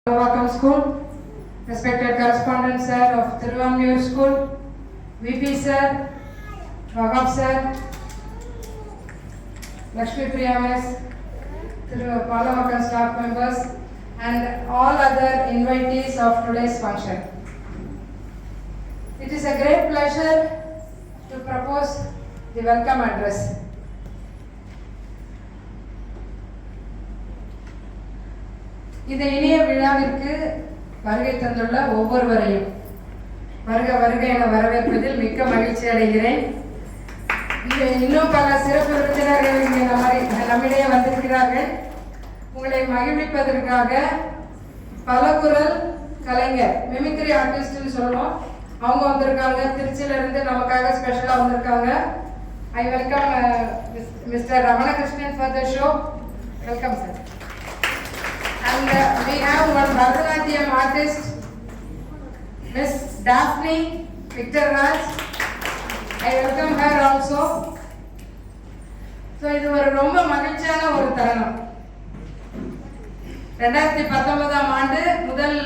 Welcome School, respected correspondent sir of Tiruvamur School, VP sir, Wahab sir, Lakshmi Priya Miss, Palavakam staff members and all other invitees of today's function. It is a great pleasure to propose the welcome address. இந்த இனிய விழாவிற்கு வருகை தந்துள்ள ஒவ்வொருவரையும் வருக வருக என வரவேற்பதில் மிக்க மகிழ்ச்சி அடைகிறேன். இன்னும் பல சிறப்பு விருந்தினர்கள் இங்கே நம்மிடையே வந்திருக்கிறார்கள். உங்களை மகிழ்விப்பதற்காக பலகுரல் கலைஞர் மிமிக்ரி ஆர்டிஸ்ட்னு சொல்லுவோம், அவங்க வந்திருக்காங்க. திருச்சியிலிருந்து நமக்காக ஸ்பெஷலாக வந்திருக்காங்க. I welcome mister Ramanakrishnan for the show. Welcome sir. And we have one Bharatanatyam artist, Miss Daphne Victor Raj. I welcome her also. So இது ஒரு ரொம்ப மகிழ்ச்சியான ஒரு தருணம். 2019 ஆண்டு முதல்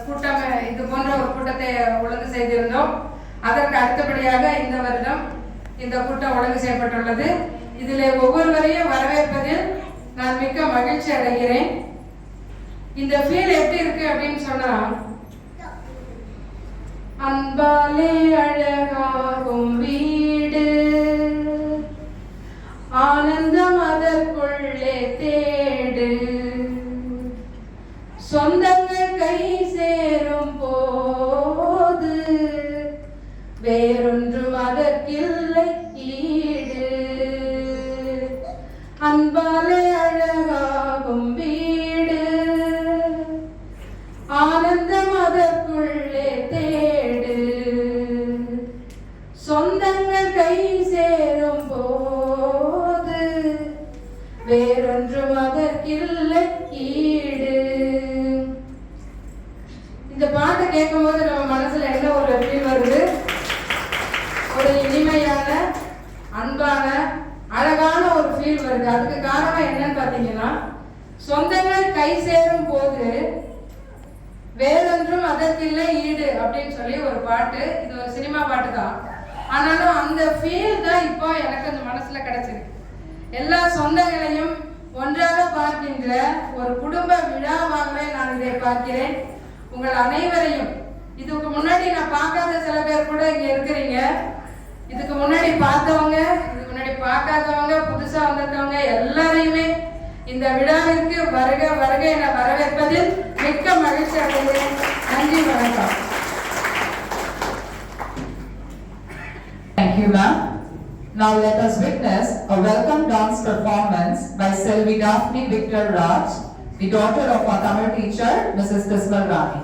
கூட்டம் இது போன்ற ஒரு கூட்டத்தை ஒழுங்கு செய்திருந்தோம். அதற்கு அடுத்தபடியாக இந்த வருடம் இந்த கூட்டம் ஒழுங்கு செய்யப்பட்டுள்ளது. இதில் ஒவ்வொருவரையும் வரவேற்பதில் நான் மிக்க மகிழ்ச்சி அடைகிறேன். இந்த ஃபீல் எப்படி இருக்கு அப்படின்னு சொன்னா, அன்பாலே அழகாகும் வீடு, ஆனந்தம் அதற்குள்ளே தேடு, சொந்தங்கள் கை சேரும் போது வேறொன்றும் அதற்கில்லை ஈடு, அன்பாலே அழகாகும் வீடு, ஆனந்தம் அதற்குள்ளே தேடு, சொந்தங்கள் கை சேரும் போது வேறொன்றும் அதற்கில்லை ஈடு. இந்த பாட்டை கேட்கும் போது நம்ம மனசுல என்ன ஒரு ஃபீல் வருது? ஒரு இனிமையான அன்பான அழகான ஒரு ஃபீல் வருது. அதுக்கு காரணம் என்னன்னு பாத்தீங்கன்னா, சொந்தங்கள் கை சேரும் போது வேறொன்றும் அதற்கில்லை ஈடு அப்படின்னு சொல்லி ஒரு பாட்டு. இது ஒரு சினிமா பாட்டு தான், ஆனாலும் அந்த ஃபீல் தான் இப்போ எனக்கு அந்த மனசுல கிடைச்சிருக்கு. எல்லா சொந்தங்களையும் ஒன்றாக பார்க்கின்ற ஒரு குடும்ப விழாவாகவே நான் இதை பார்க்கிறேன். உங்கள் அனைவரையும் இதுக்கு முன்னாடி நான் பார்க்காத சில பேர் கூட இங்க இருக்கிறீங்க. இதுக்கு முன்னாடி பார்த்தவங்க, இதுக்கு முன்னாடி பார்க்காதவங்க, புதுசா வந்திருக்கவங்க எல்லாரையுமே இந்த விழாவிற்கு வருக வருக என வரவேற்பதில் மிக்க மகிழ்ச்சி அடைகிறேன். நன்றி, வணக்கம். Thank you, ma'am. Now let us witness a welcome dance performance by Selvi Daphne Victor Raj, the daughter of our Tamil teacher, Mrs. Tismal Rani.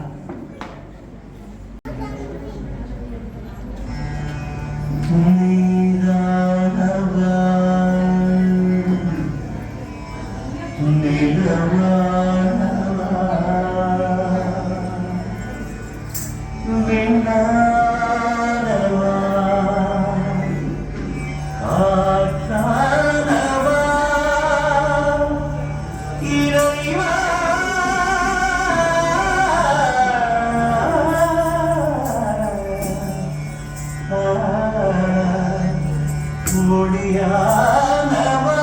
Muriya Nama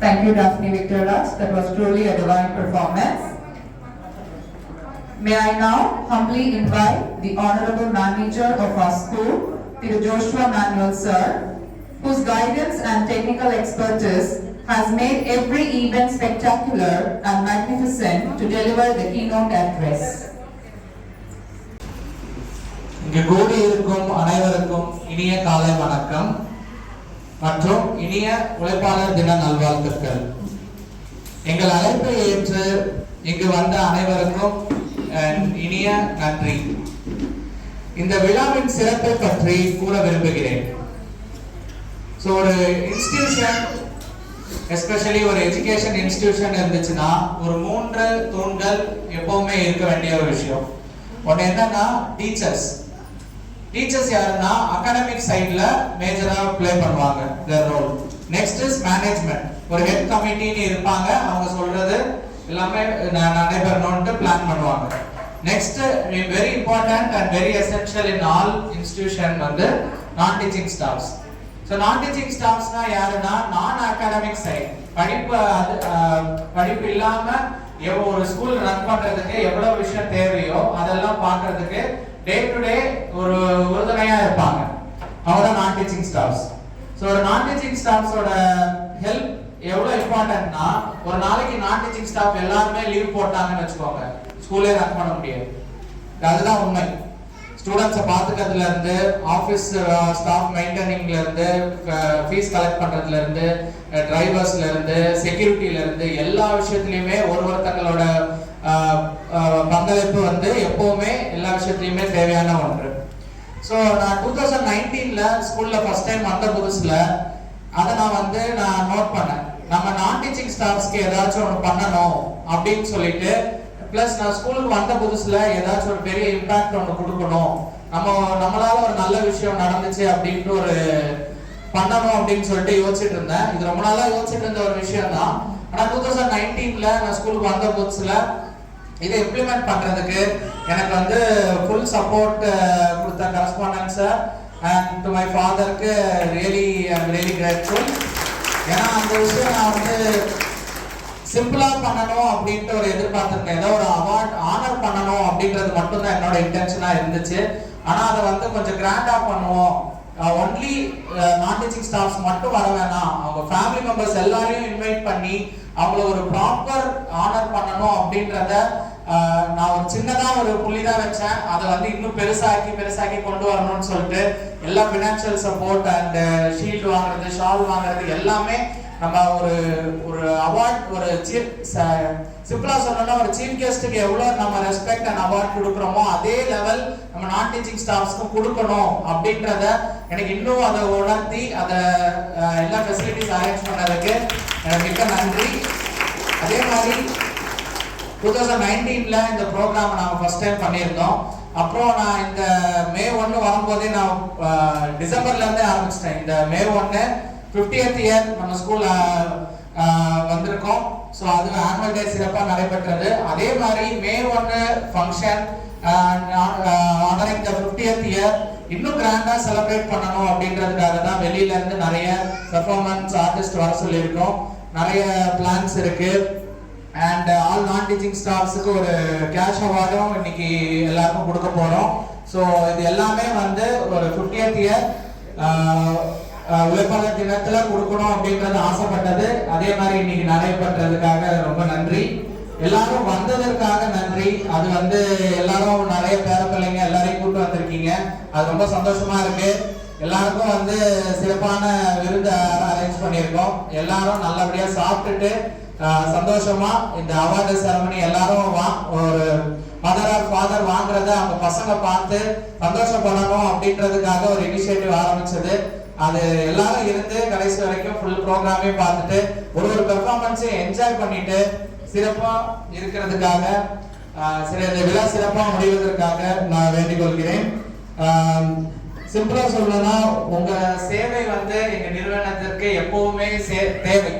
Thank you, Daphne Victor Raj. That was truly a divine performance. May I now humbly invite the Honorable Manager of our school, Thiru Joshua Manuel Sir, whose guidance and technical expertise has made every event spectacular and magnificent to deliver the keynote address. இங்கு கூடியிருக்கும் அனைவருக்கும் இனிய காலை வணக்கம் மற்றும் இனிய உழைப்பாளர் தின நல்வாழ்த்துக்கள். எங்கள் அழைப்பை ஏற்று இங்கு வந்த அனைவருக்கும் இனிய நன்றி. இந்த விழாவின் சிறப்பை பற்றி கூற விரும்புகிறேன். ஒரு இன்ஸ்டிடியூஷன், எஸ்பெஷலி ஒரு எஜுகேஷன் இன்ஸ்டிடியூஷன் இருந்துச்சுன்னா ஒரு 3 தூண்கள் எப்பவுமே இருக்க வேண்டிய ஒரு விஷயம். ஒன்று என்னன்னா டீச்சர்ஸ். டீச்சர்ஸ் யாருன்னா அகாடமிக் சைடுல மேஜரா ப்ளே பண்ணுவாங்க their role. Next is management. ஒரு ஹெட் கமிட்டின்னு இருப்பாங்க, அவங்க சொல்றது எல்லாமே நடைபெறணும்னு பிளான் பண்ணுவாங்க. Next very important and very essential in all institution வந்து நான் டீச்சிங் ஸ்டாஃப்ஸ். ஸோ நான் டீச்சிங் ஸ்டாஃப்ஸ்னா யாருன்னா நான் அகாடமிக் சைட், படிப்பு இல்லாம ஒரு ஸ்கூல் ரன் பண்றதுக்கு எவ்வளவு விஷயம் தேவையோ அதெல்லாம் பார்க்கறதுக்கு டே டு டே ஒரு உறுதுணையா இருப்பாங்க. அவங்க நான் டீச்சிங் ஸ்டாஃப்ஸ். ஸோ ஒரு நான் டீச்சிங் ஸ்டாஃப்ஸோட ஹெல்ப் எவ்வளவு இம்பார்ட்டன்ட்னா, ஒரு நாளைக்கு நான் டீச்சிங் ஸ்டாஃப் எல்லாருமே லீவ் போட்டாங்கன்னு வச்சுக்கோங்க, ஸ்கூலே ரன் பண்ண முடியாது. அதுதான் உண்மை. ஸ்டூடெண்ட்ஸை பார்த்துக்கிறதுல இருந்து, ஆஃபீஸ் ஸ்டாஃப் மெயின்டைனிங்ல இருந்து, ஃபீஸ் கலெக்ட் பண்றதுல இருந்து, டிரைவர்ஸ்ல இருந்து, செக்யூரிட்டில இருந்து எல்லா விஷயத்துலயுமே ஒருத்தங்களோட பங்களிப்பு வந்து எப்பவுமே எல்லா விஷயத்துலயுமே தேவையான ஒன்று. ஸோ நான் 2019ல ஸ்கூல்ல ஃபர்ஸ்ட் டைம் வந்த புதுசுல அதை நான் நோட் பண்ணேன். நம்ம நான் டீச்சிங் ஸ்டாஃப்ஸ்க்கு ஏதாச்சும் ஒன்று பண்ணணும் அப்படின்னு சொல்லிட்டு, பிளஸ் நான் ஸ்கூலுக்கு வந்த புதுசுல ஏதாச்சும் ஒரு பெரிய இம்பாக்ட் ஒன்று கொடுக்கணும், நம்மளால ஒரு நல்ல விஷயம் நடந்துச்சு அப்படின்ட்டு ஒரு பண்ணணும் அப்படின்னு சொல்லிட்டு யோசிச்சுட்டு இருந்தேன். இது ரொம்ப நாளா யோசிச்சுட்டு இருந்த ஒரு விஷயம் தான். ஆனா 2019ல நான் ஸ்கூலுக்கு வந்த புதுசுல இதை இம்ப்ளிமெண்ட் பண்றதுக்கு எனக்கு ஃபுல் சப்போர்ட் கொடுத்த correspondent sir and to my ஃபாதருக்கு ரியலி கிரேட்ஃபுல். ஏன்னா அந்த விஷயம் நான் சிம்பிளா பண்ணணும் அப்படின்ட்டு ஒரு எதிர்பார்த்திருக்கேன். ஏதோ ஒரு அவார்ட் ஆனர் பண்ணணும் அப்படின்றது மட்டும்தான் என்னோட இன்டென்ஷனா இருந்துச்சு. ஆனா அதை கொஞ்சம் கிராண்டா பண்ணுவோம், ஒன்லி நான் டீச்சிங் ஸ்டாஃப்ஸ் மட்டும் வர வேணாம், அவங்க ஃபேமிலி மெம்பர்ஸ் எல்லாரையும் இன்வைட் பண்ணி அவங்கள ஒரு ப்ராப்பர் ஆனர் பண்ணணும் அப்படின்றத நான் ஒரு சின்னதா ஒரு புள்ளிதான் வச்சேன். அதை இன்னும் பெருசாக்கி கொண்டு வரணும்னு சொல்லிட்டு எல்லா பினான்சியல் சப்போர்ட் அண்ட் ஷீல்டு வாங்குறது, ஷால் வாங்குறது எல்லாமே நம்ம ஒரு ஒரு அவார்ட் ஒரு சிம்பிளா சொல்லணும்னா ஒரு சீஃப் கெஸ்ட்டுக்கு எவ்வளவு நம்ம ரெஸ்பெக்ட் அண்ட் அவார்ட் கொடுக்குறோமோ அதே லெவல் நம்ம நான் டீச்சிங் ஸ்டாஃப்ஸ்க்கும் கொடுக்கணும் அப்படின்றத எனக்கு இன்னும் அதை உணர்த்தி அதை எல்லா ஃபெசிலிட்டிஸ் அரேஞ்ச் பண்ணதுக்கு மிக்க நன்றி. அதே மாதிரி 2019ல இந்த ப்ரோக்ராம் நாங்கள் ஃபர்ஸ்ட் டைம் பண்ணியிருந்தோம். அப்புறம் நான் இந்த மே 1 வரும்போதே நான் டிசம்பர்ல இருந்தே ஆரம்பிச்சிட்டேன். இந்த மே 1 50th இயர் நம்ம ஸ்கூல் வந்திருக்கோம். ஸோ அது ஆனுவல் டே சிறப்பாக நடைபெற்றது. அதே மாதிரி மே 1 ஃபங்க்ஷன் ஆனரிங் த 50th இயர் இன்னும் கிராண்டா செலிப்ரேட் பண்ணணும் அப்படின்றதுக்காக தான் வெளியில இருந்து நிறைய பெர்ஃபார்மன்ஸ் ஆர்டிஸ்ட் வர சொல்லியிருக்கோம். நிறைய பிளான்ஸ் இருக்கு. அண்ட் ஆல் நான் டீச்சிங் ஸ்டாஃப்ஸுக்கு ஒரு கேஷ் அவார்டும் இன்னைக்கு எல்லாருக்கும் கொடுக்க போறோம். ஸோ இது எல்லாமே வந்து ஒரு 50th இயர் உழைப்பாளர் தினத்துல கொடுக்கணும் அப்படின்றது ஆசைப்பட்டது. அதே மாதிரி இன்னைக்கு நடைபெற்றதுக்காக ரொம்ப நன்றி. எல்லாரும் வந்ததற்காக நன்றி. அது வந்து எல்லாரும் நிறைய பேர பிள்ளைங்க எல்லாரையும் கூட்டு வந்திருக்கீங்க. அது ரொம்ப சந்தோஷமா இருக்கு. எல்லாருக்கும் வந்து சிறப்பான விருந்து அரேஞ்ச் பண்ணியிருக்கோம். எல்லாரும் நல்லபடியா சாப்பிட்டுட்டு சந்தோஷமா இந்த அவார்டு செரமனி எல்லாரும் ஒரு மதர் ஆர் ஃபாதர் வாங்குறத அவங்க பசங்க பார்த்து சந்தோஷப்படணும் அப்படின்றதுக்காக ஒரு இனிஷியேட்டிவ் ஆரம்பிச்சது. அது எல்லாரும் இருந்து கடைசி வரைக்கும் ஃபுல் ப்ரோக்ராமே பார்த்துட்டு ஒரு பெர்ஃபார்மன்ஸையும் என்ஜாய் பண்ணிட்டு சிறப்பா இருக்கிறதுக்காக இந்த விழா சிறப்பா முடிவதற்காக நான் வேண்டிக் கொள்கிறேன். சிம்பிளா சொல்லணும்னா உங்க சேவை வந்து எங்க நிறுவனத்திற்கு எப்பவுமே தேவை.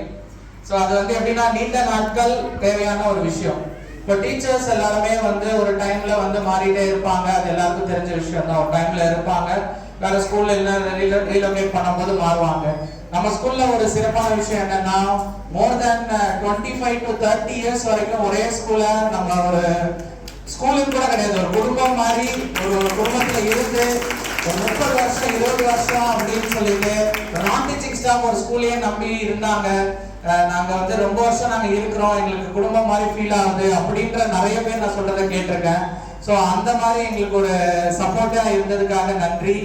ஸோ அது வந்து எப்படின்னா நீண்ட நாட்கள் தேவையான ஒரு விஷயம். இப்போ டீச்சர்ஸ் எல்லாருமே வந்து ஒரு டைம்ல வந்து மாறிட்டே இருப்பாங்க. அது எல்லாருக்கும் தெரிஞ்ச விஷயம் தான். ஒரு டைம்ல இருப்பாங்க, வேற ஸ்கூல்ல இல்லை ரீலோகேட் பண்ணும்போது மாறுவாங்க. நம்ம ஸ்கூல்ல ஒரு சிறப்பான விஷயம் என்னன்னா மோர் தென் 25 to 30 இயர்ஸ் வரைக்கும் ஒரே ஸ்கூல்ல நம்ம ஒரு ஸ்கூலுக்கு கூட கிடையாது, ஒரு குடும்பம் மாதிரி ஒரு குடும்பத்துல இருந்து ஒரு 30 வருஷம் 20 வருஷம் அப்படின்னு சொல்லிட்டு நான் டீச்சிங் ஸ்டாஃப் ஒரு ஸ்கூலையே நம்பி இருந்தாங்க. நாங்க வந்து ரொம்ப வருஷம் நாங்க இருக்கிறோம், எங்களுக்கு குடும்பம் மாதிரி ஃபீல் ஆகுது அப்படின்ற நிறைய பேர் நான் சொல்றதை கேட்டிருக்கேன். ஸோ அந்த மாதிரி எங்களுக்கு ஒரு சப்போர்ட்டா இருந்ததுக்காக நன்றி.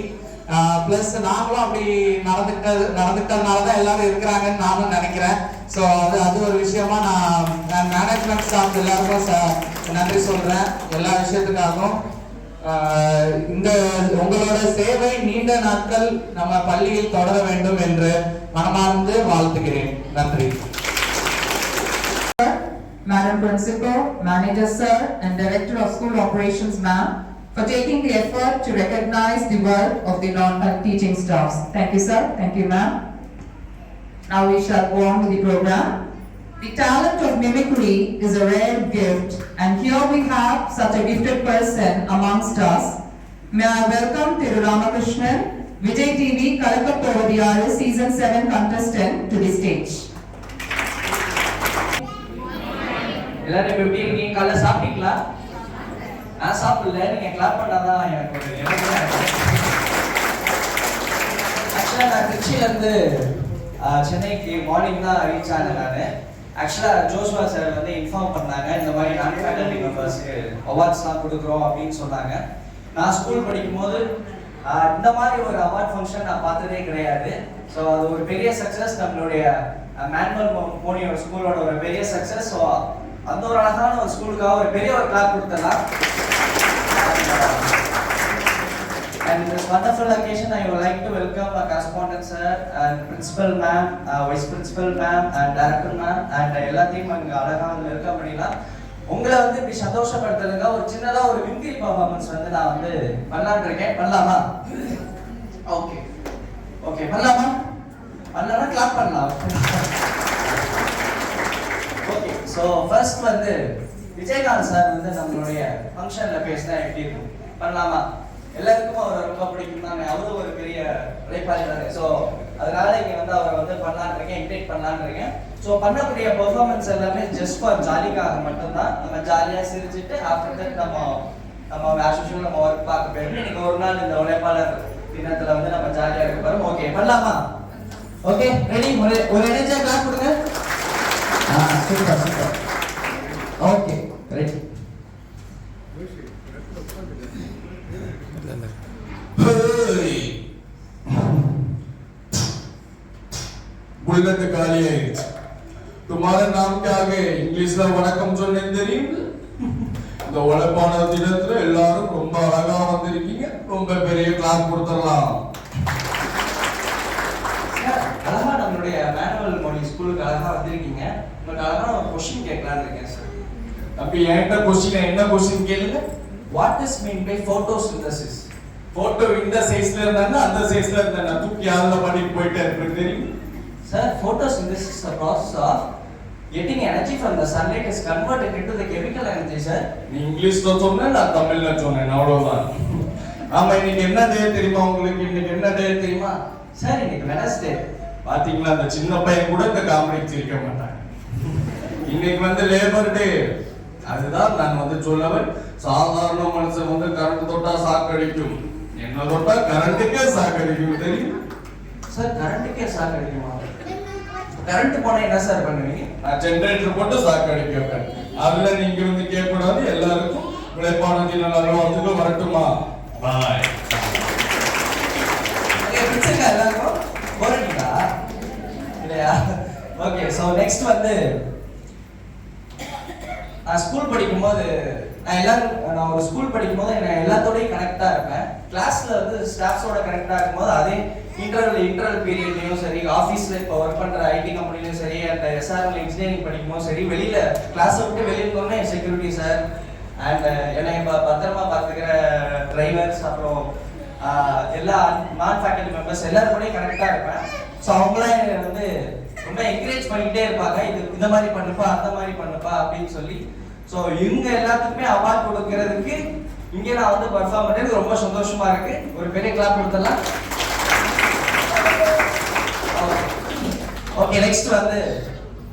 பிளஸ் நாங்களும் அப்படி நடந்துக்கிட்டதுனால தான் எல்லாரும் இருக்கிறாங்கன்னு நானும் நினைக்கிறேன். ஸோ அது ஒரு விஷயமா நான் மேனேஜ்மெண்ட் ஸ்டாஃப் எல்லாருக்கும் நன்றி சொல்றேன் எல்லா விஷயத்துக்காகவும். இந்த உங்களோட சேவை நீண்ட நாட்கள் நம்ம பள்ளியில் தொடர வேண்டும் என்று மனமார்ந்து வாழ்த்துகிறேன். நன்றி. Madam Principal, Manager Sir and Director of School Operations Ma'am for taking the effort to recognize the work of the non-teaching staffs. Thank you sir, thank you ma'am. Now we shall go on with the program. The talent of mimicry is a rare gift and here we have such a gifted person amongst us. May I welcome Thiru Ramakrishnan, Vijay TV Kalakappovadiyaru Season 7 contestant to the stage. எல்லாரும் எப்படி இருக்கீங்க? காலைல சாப்பிட்டீங்களா? நான் சாப்பிடல, நீங்க clap பண்ணாதான் எனக்கு ஒரு ஆக்சுவலா நான் திருச்சியில இருந்து சென்னைக்கு மார்னிங் தான் ரீச் ஆனேன். நான் ஆக்சுவலா ஜோஸ்வா சார் வந்து இன்ஃபார்ம் பண்ணாங்க, இந்த மாதிரி நான் ஃபேக்கல்டி மெம்பர்ஸ்க்கு அவார்ட்ஸ்லாம் கொடுக்குறோம் அப்படின்னு சொன்னாங்க. நான் ஸ்கூல் படிக்கும் போது இந்த மாதிரி ஒரு அவார்ட் ஃபங்க்ஷன் நான் பார்த்ததே கிடையாது. ஸோ அது ஒரு பெரிய சக்ஸஸ், நம்மளுடைய மேனுவல் மோனியோட ஸ்கூலோட ஒரு பெரிய சக்ஸஸ். ஸோ அந்த ஒரு அழகான ஒரு ஸ்கூலுக்காக ஒரு பெரிய ஒரு கிளாப் கொடுத்துடலாம். And this wonderful occasion, I would like to welcome our correspondent sir and principal ma'am, vice principal ma'am and director ma'am and எல்லாத்தையும் அங்க அழகா இருக்க முடியல. உங்களை வந்து இப்படி சந்தோஷப்படுத்துறதுங்க ஒரு சின்னதா ஒரு மிமிக்ரி பெர்ஃபார்மன்ஸ் வந்து நான் வந்து பண்ணலாம்னு இருக்கேன். பண்ணலாமா? ஓகே ஓகே பண்ணலாமா? பண்ணலாமா? கிளாப் பண்ணலாம். ஓகே. ஸோ ஃபர்ஸ்ட் வந்து விஜயகாந்த் சார் வந்து நம்மளுடைய ஃபங்க்ஷன்ல பேசினா எப்படி இருக்கும்? பண்ணலாமா? எல்லாருக்கும் அவரை ரொம்ப பிடிக்கும் தாங்க. அவரும் ஒரு பெரிய உழைப்பாளர். ஸோ அதனால இங்க வந்து அவரை வந்து பண்ணலான்னு இருக்கேன், இன்வைட் பண்ணலான்னு இருக்கேன். ஸோ பண்ணக்கூடிய பெர்ஃபார்மன்ஸ் எல்லாமே ஜஸ்ட் ஃபார் ஜாலிக்காக மட்டும்தான். நம்ம ஜாலியாக சிரிச்சுட்டு ஆஃப்டர் தட் நம்ம ஆஸ் யூஷுவல் நம்ம ஒர்க் பார்க்க போயிடும். இன்னைக்கு ஒரு நாள் இந்த உழைப்பாளர் தினத்துல வந்து நம்ம ஜாலியாக இருக்க போறோம். ஓகே பண்ணலாமா? Okay ready? ஒரு எனர்ஜியா கிளாப் கொடுங்க. Super super. Okay ready. Bullet காலி ஆயிடுச்சு. तुम्हारे नाम क्या आगे இங்கிலீஷ்ல வணக்கம் சொன்னேன் தெரியும். இந்த உழைப்பான தினத்துல எல்லாரும் ரொம்ப அழகா வந்திருக்கீங்க. ரொம்ப பெரிய கிளாஸ் கொடுத்துடலாம். அழகா நம்மளுடைய மேனுவல் மொழி ஸ்கூலுக்கு அழகா வந்திருக்கீங்க. உங்களுக்கு அழகா ஒரு கொஸ்டின் கேட்கலான்னு இருக்கேன் சார். அப்ப என்கிட்ட கொஸ்டின் என்ன கொஸ்டின் கேளுங்க. What is mean by photosynthesis? Photo இந்த சைஸ்ல இருந்தாங்க அந்த சைஸ்ல இருந்தாங்க தூக்கி யாருல பண்ணிட்டு போயிட்டே இருக்கு தெரியும். Sir, photosynthesis is the process of getting energy from the sunlight is converted into the chemical energy, sir. நீ இங்கிலீஷ்ல சொன்ன நான் தமிழ்ல சொன்னேன் அவ்வளவுதான். ஆமா இன்னைக்கு என்ன டே தெரியுமா உங்களுக்கு? இன்னைக்கு என்ன டே தெரியுமா? சார் இன்னைக்கு வெனஸ்டே. பாத்தீங்களா அந்த சின்ன பையன் கூட இந்த காமெடி சிரிக்க மாட்டாங்க. இன்னைக்கு வந்து லேபர் டே. அதுதான் நான் வந்து சொல்லவன் சாதாரண மனுஷன் வந்து கரண்ட் தொட்டா சாக்கடிக்கும். என்ன தொட்டா கரண்ட்டுக்கே சாக்கடிக்கும் தெரியும். சார் கரண்ட்டுக்கே சாக்கடிக்குமா? கரண்ட் போனா என்ன சார் பண்ணுவீங்க? நான் ஜெனரேட்டர் போட்டு சாக்கடிக்க வைப்பேன். அதுல நீங்க வந்து கேட்கக்கூடாது. எல்லாருக்கும் உழைப்பான தின நல்வாழ்த்துக்கள் வரட்டுமா? பாய். பிடிச்சிருக்கா எல்லாருக்கும்? போறீங்களா இல்லையா? ஓகே ஸோ நெக்ஸ்ட் வந்து நான் ஸ்கூல் படிக்கும்போது நான் ஒரு ஸ்கூல் படிக்கும்போது நான் எல்லாத்தோடையும் கனெக்டாக இருப்பேன். கிளாஸ்ல வந்து ஸ்டாஃப்ஸோட கனெக்டாக இருக்கும்போது அதே இன்டர்வல் பீரியட்லையும் சரி, ஆஃபீஸில் இப்போ ஒர்க் பண்ணுற ஐடி கம்பெனிலையும் சரி, அந்த எஸ்ஆர்எல் இன்ஜினியரிங் படிக்கும்போது சரி, வெளியில் கிளாஸை விட்டு வெளியே இருந்தோடனே செக்யூரிட்டி சார் அண்ட் என்னை இப்போ பத்திரமா பார்த்துக்கிற டிரைவர்ஸ் அப்புறம் எல்லா நான் ஃபேக்கல்டி மெம்பர்ஸ் எல்லாரும் கூடயும் கனெக்டாக இருப்பேன். ஸோ அவங்களாம் என்னை வந்து ரொம்ப என்கரேஜ் பண்ணிக்கிட்டே இருப்பாங்க. இந்த மாதிரி பண்ணுப்பா அந்த மாதிரி பண்ணுப்பா அப்படின்னு சொல்லி. ஸோ இவங்க எல்லாத்துக்குமே அவார்ட் கொடுக்கறதுக்கு இங்கே நான் வந்து பர்ஃபார்ம் பண்ணுறது ரொம்ப சந்தோஷமா இருக்கு. ஒரு பெரிய கிளாப் கொடுத்துடலாம். ஓகே நெக்ஸ்ட் வந்து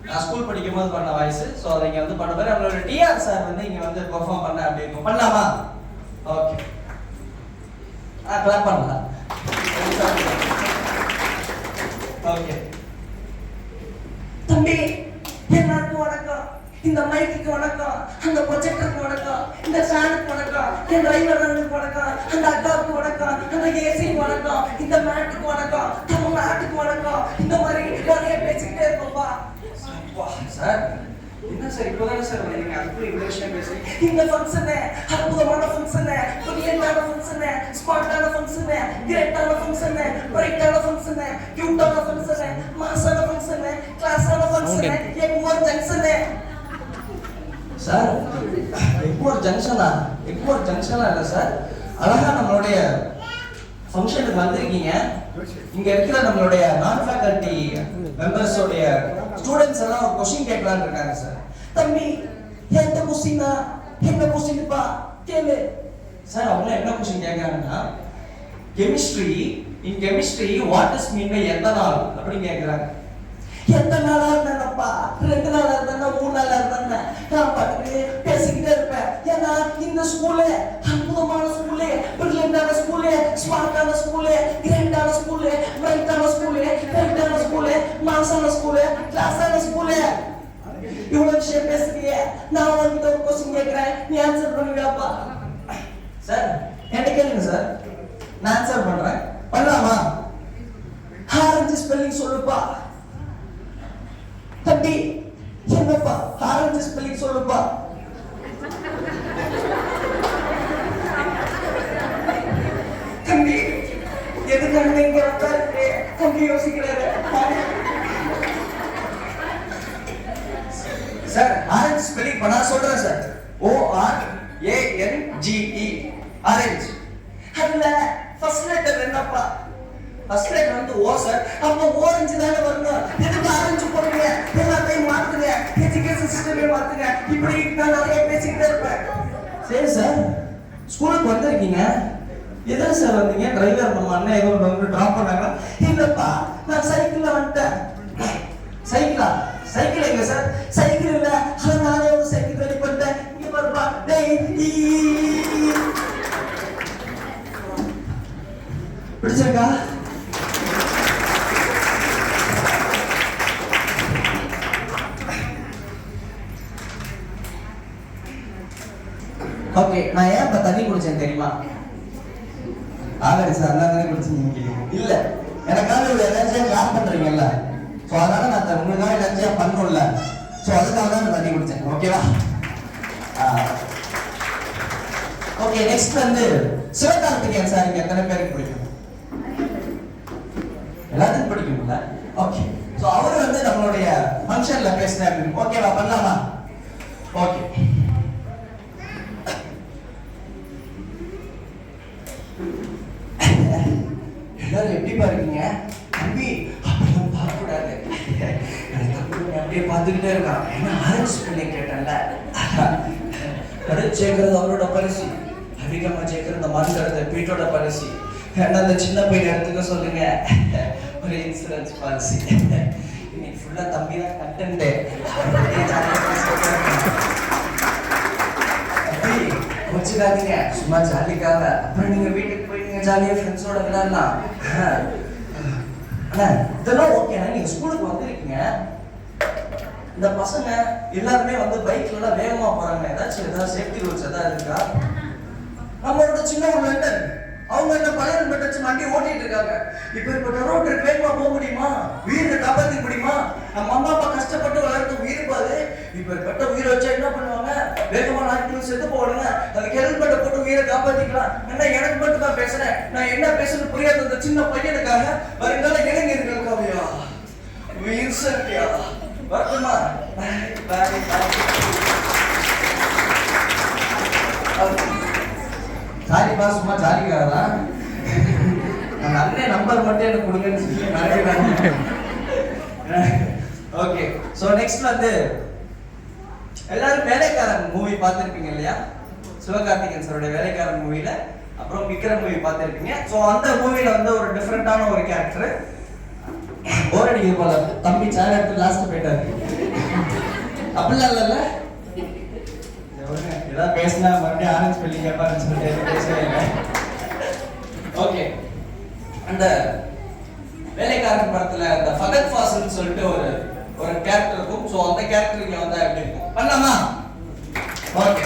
நான் ஸ்கூல் படிக்கும் போது பண்ண வாய்ஸ். ஸோ அதை இங்கே வந்து பண்ண பேர் நம்மளோட டிஆர் சார் வந்து இங்கே வந்து பர்ஃபார்ம் பண்ண அப்படின்னு பண்ணலாமா? ஓகே கிளாப் பண்ணலாம். ஓகே தம்பி எல்லாருக்கும் வணக்கம். இந்த மைக்குக்கு வணக்கம், அந்த ப்ரொஜெக்டருக்கு வணக்கம், இந்த ஃபேனுக்கு வணக்கம், என் டிரைவர் அண்ணனுக்கு வணக்கம், அந்த அக்காவுக்கு வணக்கம், அந்த ஏசிக்கு வணக்கம், இந்த மேட்டுக்கு வணக்கம், நம்ம நாட்டுக்கு வணக்கம். இந்த மாதிரி நிறைய பேசிக்கிட்டே இருப்போம்ப்பா. சார் என்ன சார் இப்போதானே சார் நீங்க அதுக்குள்ள இன்ட்ரெஸ்டாக பேசுறீங்க? இந்த ஃபங்க்ஷனு அற்புதமான ஃபங்க்ஷனு, பிரில்லியண்டான ஃபங்க்ஷனு, ஸ்மார்ட்டான ஃபங்க்ஷனு, கிரேட்டான ஃபங்க்ஷனு, பிரைட்டான ஃபங்க்ஷனு, கியூட்டான ஃபங்க்ஷனு, மாசான ஃபங்க்ஷனு, கிளாஸான function, Egmore junction. Sir Egmore ஜங்ஷனா? எக்மோர் ஜங்ஷனா இல்லை சார். அழகா நம்மளுடைய ஃபங்க்ஷனுக்கு வந்திருக்கீங்க. இங்க இருக்கிற நம்மளுடைய நான் ஃபேக்கல்டி மெம்பர்ஸோடைய ஸ்டூடெண்ட்ஸ் எல்லாம் ஒரு கொஸ்டின் கேட்கலான்னு இருக்காங்க சார். தம்பி எந்த கொஸ்டினா? என்ன கொஸ்டின்ப்பா கேளு. சார் அவங்க என்ன கொஸ்டின் கேட்கறாங்கன்னா in chemistry what is mean by ethanol அப்படின்னு கேட்கறாங்க. எத்தனை நாளா இருந்தானப்பா? 2 நாளா இருந்தா 3 நாளா இருந்தா நான் பாட்டுக்கு பேசிக்கிட்டே இருப்பேன். ஏன்னா இந்த ஸ்கூலு அற்புதமான ஸ்கூலு, பிரில்லியண்டான ஸ்கூலு, ஸ்மார்ட்டான ஸ்கூலு, கிரேட்டான ஸ்கூலு, பிரைட்டான ஸ்கூலு, கிரேட்டான ஸ்கூலு, மாசான ஸ்கூலு, கிளாஸான ஸ்கூலு. இவ்வளவு விஷயம் பேசுறியே, நான் உங்ககிட்ட ஒரு கொஸ்டின் கேட்கிறேன், நீ ஆன்சர் பண்ணுவியாப்பா? சார் என்கிட்ட கேளுங்க சார், நான் ஆன்சர் பண்றேன். பண்ணலாமா? ஆரஞ்சு ஸ்பெல்லிங் சொல்லுப்பா. தம்பி என்னப்பா ஆரஞ்சு ஸ்பெல்லிங் சொல்லுப்பா. தம்பி எதுக்காக இங்க உட்கார்ந்து தம்பி யோசிக்கிறாரு? சார் ஆரஞ்சு ஸ்பெல்லிங் பண்ணா சொல்றேன் சார். ORANGE orange. அதுல ஃபர்ஸ்ட் லெட்டர் என்னப்பா? ஃபர்ஸ்ட் லெட்டர் வந்து O சார். அப்ப ஓரஞ்சு தானே வரணும். எதுக்கு ஆரஞ்சு போடுங்க? எல்லாத்தையும் மாத்துங்க, எஜுகேஷன் சிஸ்டமே மாத்துங்க. இப்படி நான் நிறைய பேசிக்கிட்டே இருப்பேன். சரி சார் ஸ்கூலுக்கு வந்திருக்கீங்க, எதுல சார் வந்தீங்க? டிரைவர் நம்ம அண்ணன் ஏதோ வந்து டிராப் பண்ணாங்களா? இல்லப்பா நான் சைக்கிள்ல வந்துட்டேன். சைக்கிளா? சைக்கிள் எங்க சார்? சைக்கிள் இல்ல, அதனால ஒரு சைக்கிள் ரெடி பண்ணிட்டேன். இங்க பாருப்பா. பிடிச்சிருக்கா? ஓகே நான் ஏன் இப்ப தண்ணி குடிச்சேன் தெரியுமா? ஆகரி சார் நான் தண்ணி குடிச்சீங்க இல்ல எனக்காக ஒரு எனர்ஜியா கிளாப் பண்றீங்கல்ல, ஸோ அதனால நான் உங்களுக்காக எல்லாத்தையும் பண்ணணும்ல, ஸோ அதுக்காக தான் நான் தண்ணி குடிச்சேன். ஓகேவா? ஓகே, நெக்ஸ்ட் வந்து சிவகார்த்திகேயன் சார் இங்க எத்தனை பேருக்கு பிடிக்கும்? எல்லாத்துக்கும் பிடிக்கும்ல? ஓகே, ஸோ அவர் வந்து நம்மளுடைய ஃபங்க்ஷன்ல பேசினாரு. ஓகேவா, பண்ணலாமா? ஓகே. எல்லாரும் எப்படி பாருக்கீங்க? தம்பி அப்படிலாம் பார்க்கக்கூடாது. அப்படியே பார்த்துக்கிட்டே இருக்கான். ஏன்னா ஆரஞ்சு பிள்ளை கேட்டேன்ல, சேர்க்கறது அவரோட பரிசு, அதிகமா சேர்க்கறது இந்த மண்கடத்தை பீட்டோட பரிசு. ஏன்னா அந்த சின்ன பையன் எடுத்துக்க சொல்லுங்க, ஒரு இன்சூரன்ஸ் பாலிசி. இன்னைக்கு ஃபுல்லா தம்பி தான் கண்டென்ட். வச்சுக்காதீங்க, சும்மா ஜாலிக்காக. அப்புறம் நீங்க வீட்டுக்கு போய் நீங்க ஜாலியா ஃப்ரெண்ட்ஸோட விளையாடலாம். ஆனா இதெல்லாம் ஓகேனா, நீங்க ஸ்கூலுக்கு வந்திருக்கீங்க, இந்த பசங்க எல்லாருமே வந்து பைக்ல எல்லாம் வேகமா போறாங்க. ஏதாவது சேஃப்டி ரூல்ஸ் ஏதாவது இருக்கா? நம்மளோட சின்ன ஒரு லண்டன், அவங்க என்ன பழைய ஹெல்மெட் வச்சு வண்டி ஓட்டிட்டு இருக்காங்க. இப்ப இப்ப ரோட்ல வேகமா போக முடியுமா? உயிரை காப்பாற்ற முடியுமா? நம்ம அம்மா அப்பா கஷ்டப்பட்டு வளர்த்து உயிர் பாது. இப்ப பட்ட உயிரை வச்சா என்ன பண்ணுவாங்க? வேகமா நாய்க்குள்ள செத்து போடுங்க. அதுக்கு ஹெல்மெட்டை போட்டு உயிரை காப்பாத்திக்கலாம். ஏன்னா எனக்கு மட்டும் தான் பேசுறேன், நான் என்ன பேசுறது புரியாத அந்த சின்ன பையனுக்காக, வருங்கால இளைஞர்களுக்காகயா, உயிர் சக்தியா வரட்டுமா? சாரிப்பா, சும்மா ஜாலிக்காரா? நான் அண்ணன் நம்பர் மட்டும் எனக்கு கொடுங்கன்னு சொல்லி நிறைய. ஓகே, ஸோ நெக்ஸ்ட் வந்து எல்லாரும் வேலைக்காரன் மூவி பார்த்துருப்பீங்க இல்லையா? சிவகார்த்திகேயன் சாரோட வேலைக்காரன் மூவில, அப்புறம் விக்ரம் மூவி பார்த்துருப்பீங்க. ஸோ அந்த மூவில வந்து ஒரு டிஃப்ரெண்டான ஒரு கேரக்டர். போர் அடிக்குது போல, தம்பி சேர் எடுத்து லாஸ்ட் போயிட்டாரு. அப்படிலாம் இல்லைல்ல? ஏதாவது பேசினா மறுபடியும் ஆரஞ்சு பள்ளி கேட்பாருன்னு சொல்லிட்டு பேசவே இல்லை. ஓகே, அந்த வேலைக்காரன் படத்துல அந்த ஃபகத் ஃபாசில்னு சொல்லிட்டு ஒரு கேரக்டர் இருக்கும். ஸோ அந்த கேரக்டர் இங்க வந்தா எப்படி இருக்கும்? பண்ணலாமா? ஓகே.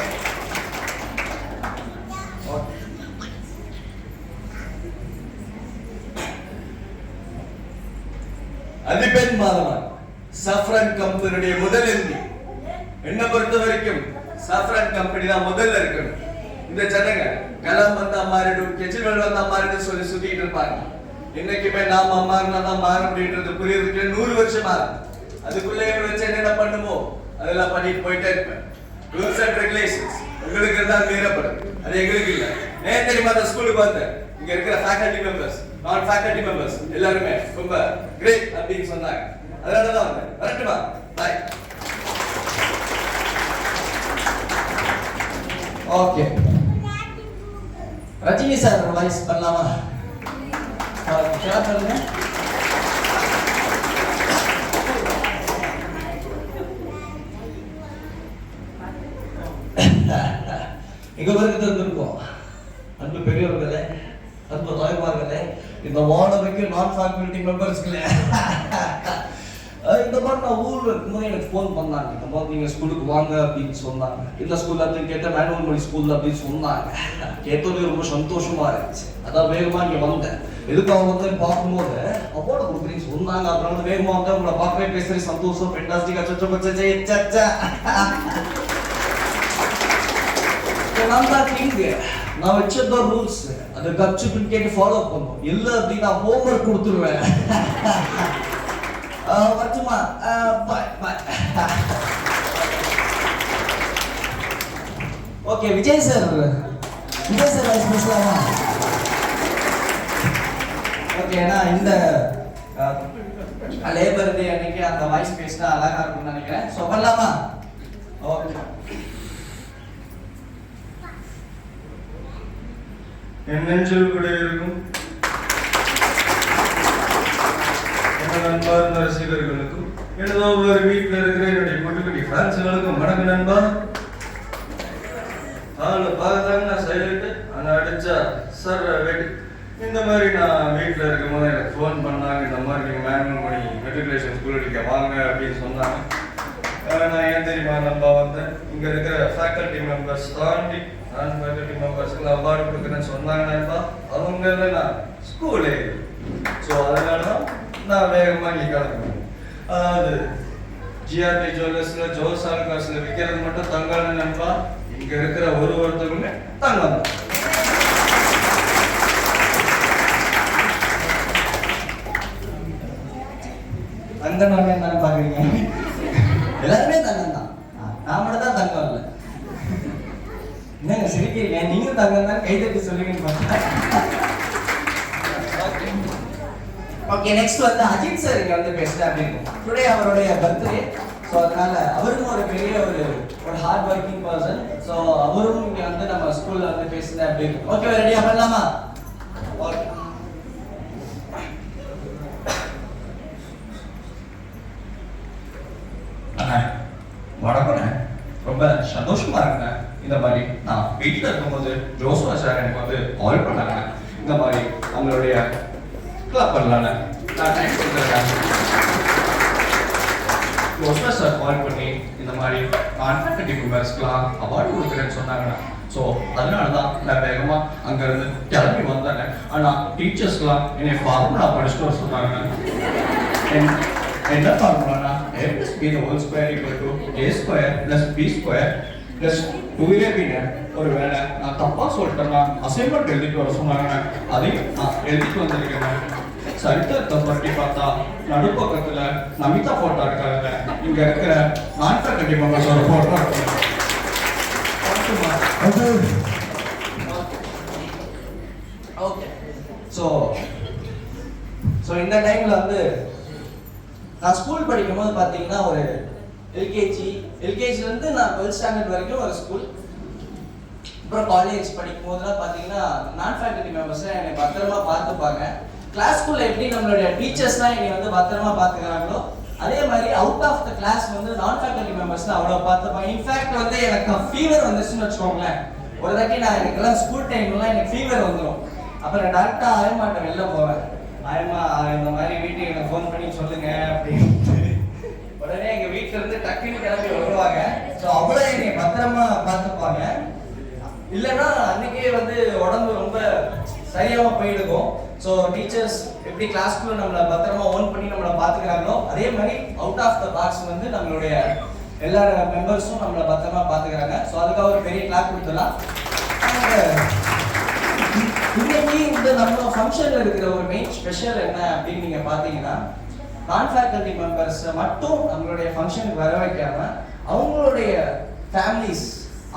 அதிபெண் மாதவன் சஃப்ரான் கம்பெனியுடைய முதல் எம்பி. என்ன பொறுத்த வரைக்கும் சஃப்ரான் கம்பெனி தான் முதல்ல இருக்கணும். இந்த ஜனங்க கலாம் வந்தா மாறிடும், கெஜ்ரிவால் வந்தா மாறிடும் சொல்லி சுத்திட்டு இருப்பாங்க. இன்னைக்குமே நாம மாறினா தான் மாற அப்படின்றது புரியுறதுக்கு 100 வருஷம் ஆகும். அதுக்குள்ள வச்சு என்னென்ன பண்ணுமோ அதெல்லாம் பண்ணிட்டு போயிட்டே இருப்பேன். ரூல்ஸ் அண்ட் ரெகுலேஷன்ஸ் உங்களுக்கு இருந்தால் மீறப்படும், அது எங்களுக்கு இல்லை. நேற்று தெரியுமா அந்த ஸ்கூலுக்கு வந்தேன், இங்க இருக்கிற ஃபேக்கல்டி மெம்பர்ஸ், நான் ஃபேக்கல்டி மெம்பர்ஸ் எல்லாருமே ரொம்ப கிரேட் அப்படின்னு சொன்னாங்க. அதனால தான் வந்தேன். வரட்டுமா? பாய். ஓகே, ரஜினி சார் வாய்ஸ் பண்ணலாமா? ஷேர் பண்ணுங்க. எங்க வரைக்கும் இருந்திருக்கோம். அன்பு பெரியவர்களே, அன்பு தாய்மார்களே, இந்த மாணவிக்கு நான் ஃபேக்கல்டி மெம்பர்ஸ்களே, இந்த மாதிரி நான் ஊர்ல இருக்கும்போது எனக்கு ஃபோன் பண்ணாங்க. இந்த மாதிரி நீங்க ஸ்கூலுக்கு வாங்க அப்படின்னு சொன்னாங்க. இந்த ஸ்கூல்ல அப்படின்னு கேட்ட மேனுவல் மொழி ஸ்கூல்ல அப்படின்னு சொன்னாங்க. கேட்டது ரொம்ப சந்தோஷமா இருந்துச்சு. அதான் வேகமா இங்க வந்தேன். எதுக்காக வந்து பார்க்கும்போது அவார்டு கொடுக்குறீங்க சொன்னாங்க. அப்புறம் வந்து வேகமா வந்து உங்களை பார்க்கவே பேசுறேன். சந்தோஷம், ஃபென்டாஸ்டிக்கா, சச்சா. நான் வச்சத ரூல்ஸ் அதை கப்சுப்புன்னு கேட்டு ஃபாலோ பண்ணும். இல்ல அப்படின்னா ஹோம்ஒர்க் கொடுத்துருவேன். வரட்டுமா? ஓகே, விஜய் சார் வாய்ஸ் பேசலாமா? ஓகே, ஏன்னா இந்த லேபர் டே அன்னைக்கு அந்த வாய்ஸ் பேசினா அழகா இருக்கும்னு நினைக்கிறேன். ஸோ பண்ணலாமா? ஓகே. என் நெஞ்சில் கூட இருக்கும் எனது அன்பார்ந்த ரசிகர்களுக்கும் எனது ஒவ்வொரு வீட்டில் இருக்கிற என்னுடைய குட்டி ஃபேன்ஸுகளுக்கும் வணக்கம் நண்பா. பார்த்தாங்க நான் சைலண்ட், ஆனால் அடிச்சா சார் வெயிட். இந்த மாதிரி நான் வீட்டில் இருக்கும் போது எனக்கு ஃபோன் பண்ணாங்க. இந்த மாதிரி நீங்கள் மேனுவல் மணி மெட்ரிகுலேஷன் ஸ்கூல் அடிக்க வாங்க அப்படின்னு சொன்னாங்க. நான் ஏன் தெரியுமா நண்பா வந்தேன், இங்கே இருக்கிற ஃபேக்கல்டி மெம்பர்ஸ் தாண்டி நான் ஃபேக்கல்டி மெம்பர்ஸ்க்கு அவார்டு கொடுக்குறேன்னு சொன்னாங்க நண்பா. அவங்க நான் ஸ்கூலே. ஸோ அதனால தான் நான் வேகமாக இங்கே கிளம்புறேன். அதாவது ஜிஆர்டி ஜுவல்லர்ஸ்ல ஜோஸ் ஆல்காஸ்ல விற்கிறது மட்டும் தங்கம்னு நண்பா, இங்க இருக்கிற ஒருத்தருமே தங்கம் தான். தங்கம் என்ன பாக்குறீங்க? எல்லாருமே தங்கம் தான், நான் மட்டும் தான் தங்கம் இல்லை. என்னங்க சிரிக்கிறீங்க? நீங்க தங்கம் தான் கை தட்டி சொல்லுவீங்கன்னு பார்த்தா. ஓகே, நெக்ஸ்ட் வந்து அஜித் சார் இங்க வந்து பேசுறேன் அப்படின்னு. டுடே அவருடைய பர்த்டே. ஸோ அதனால அவரும் ஒரு பெரிய ஒரு ஹார்ட் ஒர்க்கிங் பர்சன். ஸோ அவரும் இங்க வந்து நம்ம ஸ்கூல்ல வந்து பேசுறேன் அப்படின்னு. ஓகே, ரெடியா பண்ணலாமா? ஓகே. வணக்கண்ணே, ரொம்ப சந்தோஷமா இருக்கேன். இந்த மாதிரி நான் வீட்டில் இருக்கும்போது ஜோசுவா சார் எனக்கு வந்து கால் பண்ணாங்க. இந்த மாதிரி அவங்களுடைய கிளப் பண்ணலான்னு நான் டைம் கொடுத்துருக்கேன். ஜோசுவா சார் கால் பண்ணி இந்த மாதிரி கான்ஃபெக்டிவ் மெம்பர்ஸ்க்குலாம் அவார்டு கொடுக்குறேன்னு சொன்னாங்கண்ணா. ஸோ அதனால தான் நான் வேகமாக அங்கேருந்து கிளம்பி வந்தேன். ஆனால் டீச்சர்ஸ்லாம் என்னை ஃபார்முலா படிச்சுட்டு வர சொன்னாங்க. என்ன ஃபார்முலானா a plus b the whole square equal to a square plus b square plus 2ab. ஒருவேளை நான் தப்பா சொல்லிட்டேன்னா அசைன்மெண்ட் எழுதிட்டு வர சொன்னாங்க. அதையும் நான் எழுதிட்டு வந்திருக்கேன். சரித்திரத்தை பற்றி பார்த்தா நடுப்பக்கத்துல நமிதா போட்டோ இருக்காங்க. இங்க இருக்கிற நான் ஃபேக்கல்டி மெம்பர்ஸோட போட்டோ இருக்காங்க. ஓகே, ஸோ இந்த டைம்ல வந்து நான் ஸ்கூல் படிக்கும்போது பார்த்தீங்கன்னா ஒரு எல்கேஜிலேருந்து நான் 12th ஸ்டாண்டர்ட் வரைக்கும் ஒரு ஸ்கூல். அப்புறம் காலேஜ் படிக்கும் போதெல்லாம் பார்த்தீங்கன்னா நான் ஃபேக்கல்டி மெம்பர்ஸ் என்னை பத்திரமா பார்த்துப்பாங்க. கிளாஸ் ஸ்கூலில் எப்படி நம்மளுடைய டீச்சர்ஸ்லாம் என்னை வந்து பத்திரமா பார்த்துக்கிறாங்களோ அதே மாதிரி அவுட் ஆஃப் த கிளாஸ் வந்து நான் ஃபேக்கல்டி மெம்பர்ஸ்லாம் அவ்வளோ பார்த்துப்பாங்க. இன்ஃபேக்ட் வந்து எனக்கு ஃபீவர் வந்துச்சுன்னு வச்சுக்கோங்களேன். ஒரு தாட்டி நான் எனக்கெல்லாம் ஸ்கூல் டைம்லாம் எனக்கு ஃபீவர் வந்துடும். அப்புறம் டேரெக்டாக ஆயமாட்ட வெளில போவேன். ஆயமா இந்த மாதிரி வீட்டுக்கு எனக்கு ஃபோன் பண்ணி சொல்லுங்க அப்படின்ட்டு உடனே எங்க வீட்டுல இருந்து டக்குன்னு கிளம்பி வருவாங்க. ஸோ அவ்வளோ என்னை பத்திரமா பார்த்துப்பாங்க. இல்லைன்னா அன்னைக்கே வந்து உடம்பு ரொம்ப சரியாம போயிடுக்கும். ஸோ டீச்சர்ஸ் எப்படி கிளாஸ்க்குள்ள நம்மளை பத்திரமா ஓன் பண்ணி நம்மளை பார்த்துக்கிறாங்களோ அதே மாதிரி அவுட் ஆஃப் த பாக்ஸ் வந்து நம்மளுடைய எல்லா மெம்பர்ஸும் நம்மளை பத்திரமா பார்த்துக்கிறாங்க. ஸோ அதுக்காக ஒரு பெரிய கிளாஸ் கொடுத்துடலாம். இன்னைக்கு இந்த நம்ம ஃபங்க்ஷன்ல இருக்கிற ஒரு மெயின் ஸ்பெஷல் என்ன அப்படின்னு நீங்க பாத்தீங்கன்னா நான் ஃபேக்கல்டி மெம்பர்ஸ் மட்டும் நம்மளுடைய ஃபங்க்ஷனுக்கு வர வைக்காம அவங்களுடைய ஃபேமிலிஸ்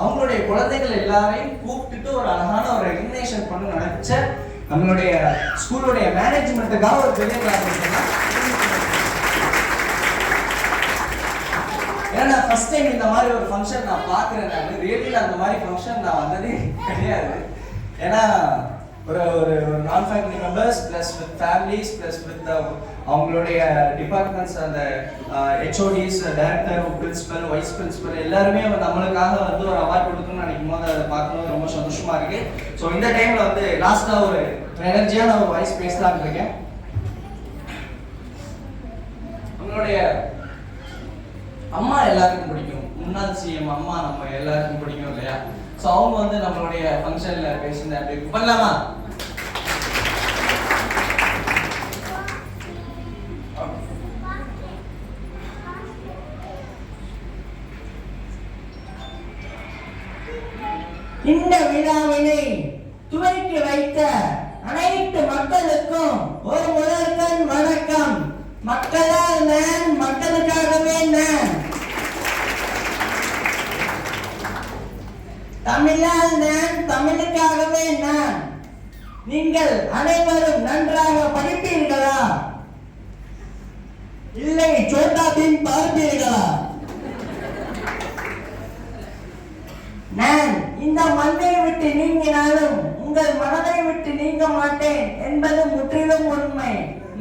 அவங்களுடைய குழந்தைகள் எல்லாரையும் கூப்பிட்டுட்டு ஒரு அழகான ஒரு ரெகக்னேஷன் பண்ண நினைச்ச நம்மளுடைய ஸ்கூலுடைய மேனேஜ்மெண்ட்டுக்காக ஒரு பெரிய கிளாஸ் எடுக்கலாம். ஏன்னா ஃபர்ஸ்ட் டைம் இந்த மாதிரி ஒரு ஃபங்க்ஷன் நான் பார்க்குறேன். நான் ரியலி அந்த மாதிரி ஃபங்க்ஷன் நான் வந்ததே கிடையாது. ஏன்னா ஒரு நான் faculty members plus with families plus with அவங்களுடைய டிபார்ட்மெண்ட்ஸ் அந்த HODs director principal vice principal எல்லாருமே நம்மளுக்காக வந்து ஒரு அவார்ட் கொடுக்கணும்னு நினைக்கும் போது அதை பார்க்கும்போது ரொம்ப சந்தோஷமா இருக்கு. ஸோ இந்த டைம்ல வந்து லாஸ்டா ஒரு எனர்ஜியான ஒரு வாய்ஸ் பேசலாம்னு இருக்கேன். நம்மளுடைய அம்மா எல்லாருக்கும் பிடிக்கும். முன்னாள் சிஎம் அம்மா நம்ம எல்லாருக்கும் பிடிக்கும் இல்லையா? ஸோ அவங்க வந்து நம்மளுடைய ஃபங்க்ஷன்ல பேசுனது அப்படி பண்ணலாமா? இந்த விழாவினை துவக்கி வைத்த அனைத்து மக்களுக்கும் ஒரு முதற்கண் வணக்கம். மக்களால் நான், மக்களுக்காகவே நான். தமிழால் நான், தமிழுக்காகவே நான். நீங்கள் அனைவரும் நன்றாக படிப்பீர்களா? இல்லை சோட்டா பீம் பார்ப்பீர்களா? நான் இந்த மண்ணை விட்டு நீங்கினாலும் உங்கள் மனதை விட்டு நீங்க மாட்டேன் என்பது முற்றிலும் உண்மை.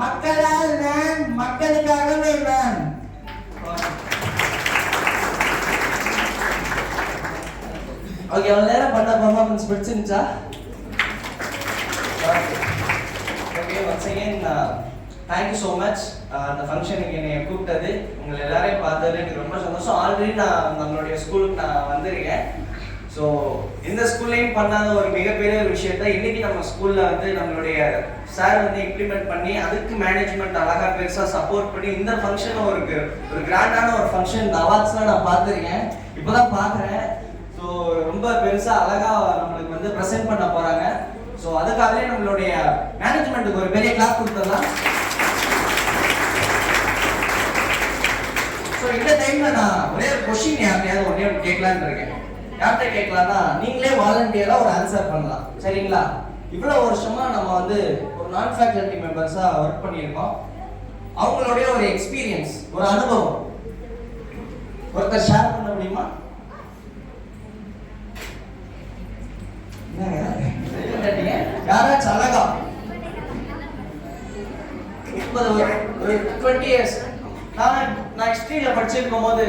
மக்களால் நான், மக்களுக்காகவே நான். ஓகே, அவ்வளோ நேரம் பண்ண பர்ஃபார்மன்ஸ் பிடிச்சிருந்துச்சா? Okay, once again thank you so much. அந்த ஃபங்க்ஷனுக்கு என்னை கூப்பிட்டது, உங்களை எல்லாரையும் பார்த்தது எனக்கு ரொம்ப சந்தோஷம். ஆல்ரெடி நான் நம்மளுடைய ஸ்கூலுக்கு நான் வந்திருக்கேன். ஸோ இந்த ஸ்கூல்லையும் பண்ணாத ஒரு மிகப்பெரிய ஒரு விஷயத்த இன்னைக்கு நம்ம ஸ்கூல்ல வந்து நம்மளுடைய சார் வந்து இம்ப்ளிமெண்ட் பண்ணி அதுக்கு மேனேஜ்மெண்ட் அழகா பெருசாக சப்போர்ட் பண்ணி இந்த ஃபங்க்ஷன் ஒரு கிராண்டான ஒரு ஃபங்க்ஷன் இந்த அவார்ட்ஸ்லாம் நான் பார்த்துருக்கேன், இப்போதான் பார்க்குறேன். ஸோ ரொம்ப பெருசாக அழகா நம்மளுக்கு வந்து ப்ரெசென்ட் பண்ண போறாங்க. ஸோ அதுக்காகவே நம்மளுடைய மேனேஜ்மெண்ட்டுக்கு ஒரு பெரிய கிளாஸ் கொடுத்துடலாம். ஸோ இந்த டைம்ல நான் ஒரே ஒரு கொஸ்டின் யார்ட்டையாவது ஒன்னே ஒன்று கேட்கலான்னு இருக்கேன். யார்கிட்ட கேட்கலாம்னா நீங்களே வாலண்டியரா ஒரு ஆன்சர் பண்ணலாம், சரிங்களா? இவ்வளவு வருஷமா நம்ம வந்து ஒரு நான் ஃபேக்கல்டி மெம்பர்ஸா ஒர்க் பண்ணியிருக்கோம். அவங்களுடைய ஒரு எக்ஸ்பீரியன்ஸ், ஒரு அனுபவம் ஒருத்தர் ஷேர் பண்ண முடியுமா? யாராச்சும் அழகா 20 இயர்ஸ் நான் ஹிஸ்டரியில படிச்சிருக்கும் போது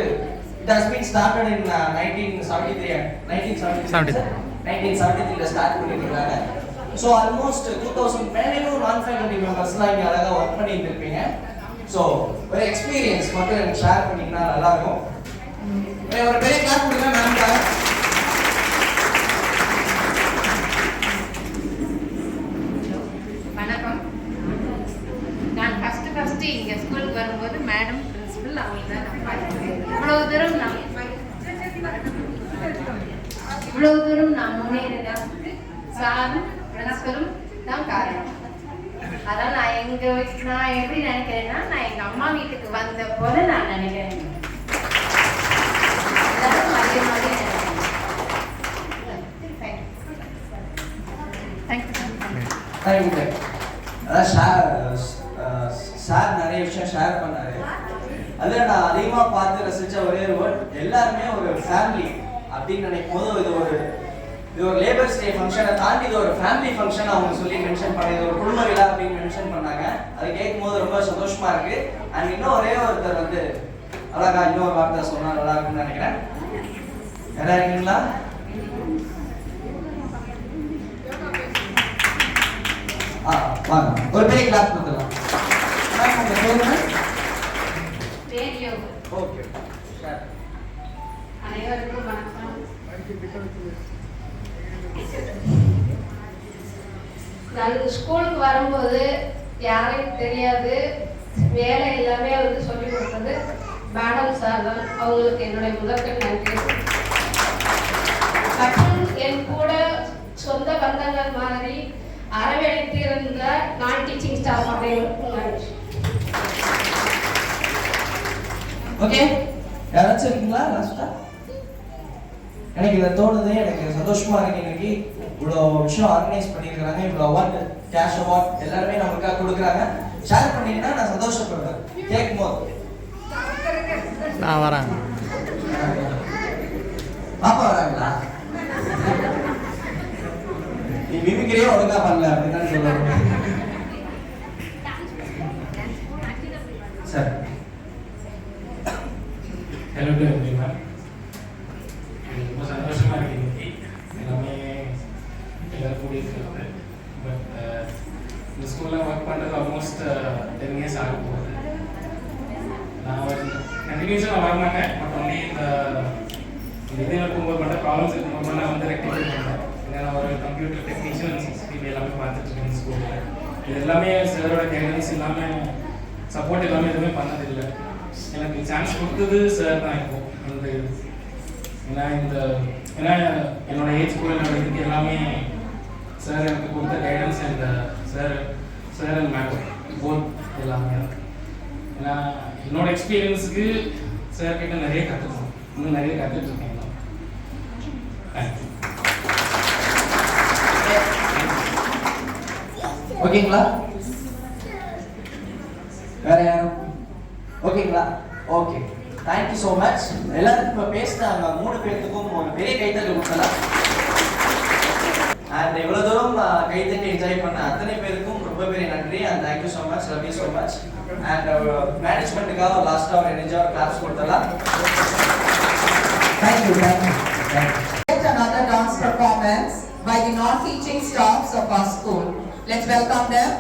it has been started in 1973 ல ஸ்டார்ட் பண்ணிருக்காங்க. ஸோ ஆல்மோஸ்ட் 2000 மேலேயும் நான் ஃபேக்கல்டி மெம்பர்ஸ்லாம் இங்கே அழகா ஒர்க் பண்ணிட்டு இருப்பீங்க. ஸோ ஒரு எக்ஸ்பீரியன்ஸ் மட்டும் எனக்கு ஷேர் பண்ணிங்கன்னா நல்லா இருக்கும். ஒரு பெரிய கிளாஸ் கொடுங்க மேம்காக. வணக்கம். நான் ஃபர்ஸ்ட் இங்கே ஸ்கூலுக்கு வரும்போது மேடம் பிரின்சிபல் அவங்க தான் நான் பார்த்தேன். இவ்வளவு தூரம் நான் முன்னேறினதுக்கு சாரும் பிரின்சிபலும் தான் காரணம். அதான் நான் எப்படி நினைக்கிறேன்னா, நான் எங்க அம்மா வீட்டுக்கு வந்த போது நான் நினைக்கிறேன். சார் நிறைய விஷயம் ஷேர் பண்ணாரு. அதில் நான் அதிகமாக பார்த்து ரசிச்ச ஒரே ஒரு வேர்ட், எல்லாருமே ஒரு ஃபேமிலி அப்படின்னு நினைக்கும் போது இது ஒரு லேபர்ஸ் டே ஃபங்க்ஷனை தாண்டி இது ஒரு ஃபேமிலி ஃபங்க்ஷன் அவங்க சொல்லி மென்ஷன் பண்ணி இது ஒரு குடும்ப விழா அப்படின்னு மென்ஷன் பண்ணாங்க. அதை கேட்கும் போது ரொம்ப சந்தோஷமா இருக்கு. அண்ட் இன்னும் ஒரே ஒருத்தர் வந்து அழகா இன்னொரு வார்த்தை சொன்னா நல்லா இருக்குன்னு நினைக்கிறேன். யாரா இருக்கீங்களா? வாங்க, ஒரு பெரிய கிளாஸ் கொடுத்துடலாம். ஓகே, அனைவருக்கும் வணக்கம். நான் ஸ்கூலுக்கு வரும்போது யாரையும் தெரியாது, வேலை எல்லாமே வந்து சொல்லிக் கொடுத்தது மேடம் சார் தான். அவங்களுக்கு என்னுடைய முதற்கண் நன்றி. மற்றும் என் கூட சொந்த பந்தங்கள் மாதிரி அரவணைத்து இருந்த நான் டீச்சிங் ஸ்டாஃப் அனைவருக்கும் நன்றி. ஓகே, யாராச்சும் இருக்கீங்களா லாஸ்டா? எனக்கு இதை தோணுது, எனக்கு சந்தோஷமா இருக்கு. இன்னைக்கு இவ்வளோ விஷயம் ஆர்கனைஸ் பண்ணியிருக்கிறாங்க, இவ்வளோ அவார்டு, கேஷ் அவார்ட் எல்லாருமே நமக்காக கொடுக்குறாங்க. ஷேர் பண்ணிங்கன்னா நான் சந்தோஷப்படுவேன் கேட்கும் போது. நான் வரேன். பாப்பா வராங்களா? நீ மிமிக்கிரியே ஒழுங்கா பண்ணல அப்படின்னு சொல்லுவாங்க. Sir hello to everyone. ரொம்ப சந்தோஷமாக இருக்குது இன்னைக்கு எல்லாமே எல்லோரும் கூடியிருக்கிறது. பட் இந்த ஸ்கூலில் ஒர்க் பண்ணுறது ஆல்மோஸ்ட் 10 இயர்ஸ் ஆக போகுது. நான் கண்டினியூஸாக நான் வரமாட்டேன். பட் ஒன்லி இந்த இதில் இருக்கும்போது மட்டும் ப்ராப்ளம்ஸ் இருக்கும்போது நான் வந்து ரெக்டிஃபை பண்ணுறேன். ஏன்னா நான் ஒரு கம்ப்யூட்டர் டெக்னீஷியன் சிசிடிவி எல்லாமே பார்த்துட்ருக்கேன் இந்த ஸ்கூலில். இது எல்லாமே சாரோட கைடன்ஸ் இல்லாமல் சப்போர்ட் எல்லாமே எதுவுமே பண்ணதில்லை. எனக்கு சான்ஸ் கொடுத்தது சார் தான் இப்போ அந்த இது. ஏன்னா என்னோட ஏஜ் கூட என்னோட இதுக்கு எல்லாமே சார் எனக்கு கொடுத்த கைடன்ஸ் இந்த சார் அண்ட் மேடம் போத் எல்லாமே. ஏன்னா என்னோட எக்ஸ்பீரியன்ஸுக்கு சார் கிட்ட நிறைய கற்றுக்கணும், இன்னும் நிறைய கற்றுட்ருக்கேன். தேங்க்யூ. ஓகேங்களா? வேற யாரும்? ஓகேங்களா? Okay, thank you so much. எல்லாருக்கும் இப்போ பேசினாங்க 3 பேர்த்துக்கும் ஒரு பெரிய கைத்தட்டல் கொடுத்தலாம். அண்ட் இவ்வளோ தூரம் கைத்தட்டி என்ஜாய் பண்ண அத்தனை பேருக்கும் ரொம்ப பெரிய நன்றி. And thank you so much, love you so much. And மேனேஜ்மெண்ட்டுக்காக லாஸ்ட்டாக ஒரு நெஞ்சாக கிளாப்ஸ் கொடுத்தலாம். Thank you. Another dance performance by the non-teaching staffs of our school. Let's welcome them.